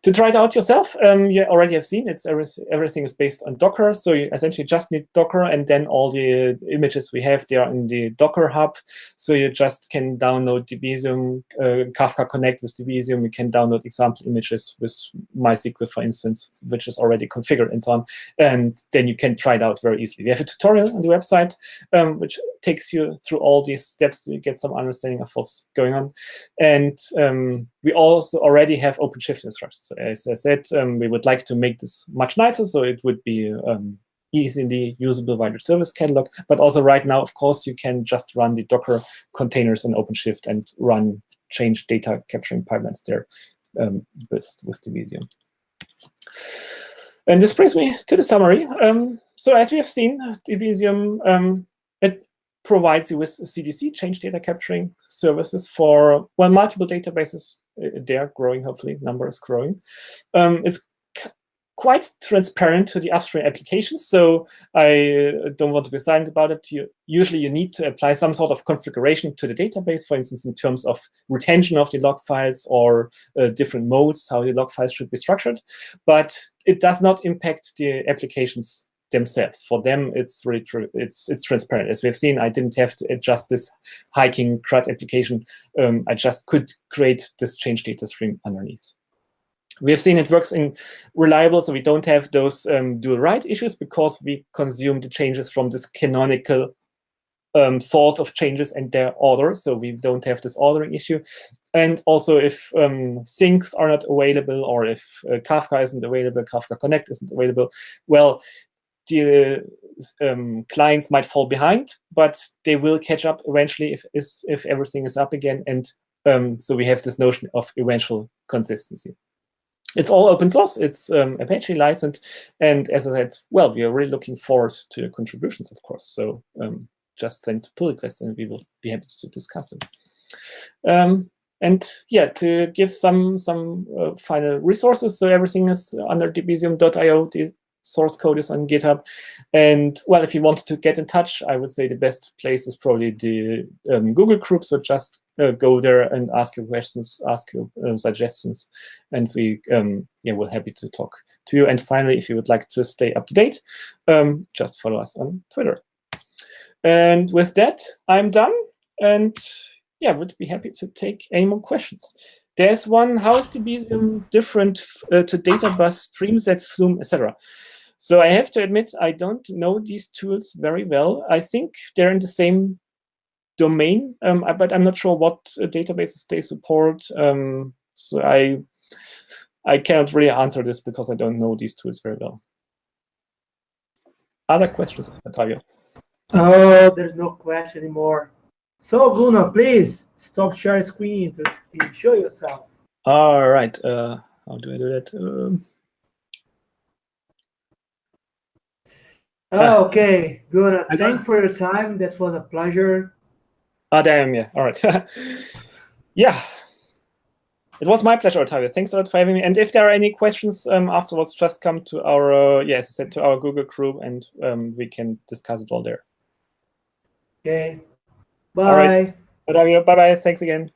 To try it out yourself, you already have seen everything is based on Docker. So you essentially just need Docker, and then all the images we have, they are in the Docker hub. So you just can download Debezium, Kafka Connect with Debezium. You can download example images with MySQL, for instance, which is already configured and so on. And then you can try it out very easily. We have a tutorial on the website, which takes you through all these steps so you get some understanding of what's going on. And we also already have OpenShift instructions. So as I said, we would like to make this much nicer, so it would be easily usable by the service catalog. But also right now, of course, you can just run the Docker containers in OpenShift and change data capturing pipelines there with Debezium. And this brings me to the summary. So as we have seen, Debezium, it provides you with CDC, change data capturing services for, well, multiple databases. They're growing, hopefully, number is growing. It's quite transparent to the upstream applications, so I don't want to be silent about it. Usually you need to apply some sort of configuration to the database, for instance, in terms of retention of the log files or different modes, how the log files should be structured. But it does not impact the applications themselves. For them, it's really true. It's transparent. As we have seen, I didn't have to adjust this hiking CRUD application. I just could create this change data stream underneath. We have seen it works in reliable, so we don't have those dual write issues because we consume the changes from this canonical source of changes and their order, so we don't have this ordering issue. And also if syncs are not available, or if Kafka isn't available, Kafka Connect isn't available, well, the clients might fall behind, but they will catch up eventually if everything is up again. And so we have this notion of eventual consistency. it's all open source. It's Apache licensed, and as I said, well, we are really looking forward to your contributions, of course. So just send pull requests, and we will be happy to discuss them. And yeah, to give some final resources. So everything is under debezium.io. The source code is on GitHub. And well, if you want to get in touch, I would say the best place is probably the Google group. So just go there and ask your questions, ask your suggestions, and we we're happy to talk to you. And finally, if you would like to stay up to date, just follow us on Twitter. And with that, I'm done. And yeah, would be happy to take any more questions. There's one: how is Debezium different to Databus, Streamsets, Flume, etc.? So I have to admit, I don't know these tools very well. I think they're in the same domain, but I'm not sure what databases they support. So I cannot really answer this because I don't know these tools very well. Other questions, Natalia? Oh, there's no question anymore. So Gunnar, please stop sharing screen to show yourself. All right. How do I do that? Okay, Gunnar, thanks for your time. That was a pleasure. Damn, yeah. All right. Yeah. It was my pleasure, Ottavio. Thanks a lot for having me. And if there are any questions afterwards, just come to our, as I said, to our Google group, and we can discuss it all there. Okay. Bye. All right. Ottavio, bye-bye. Thanks again.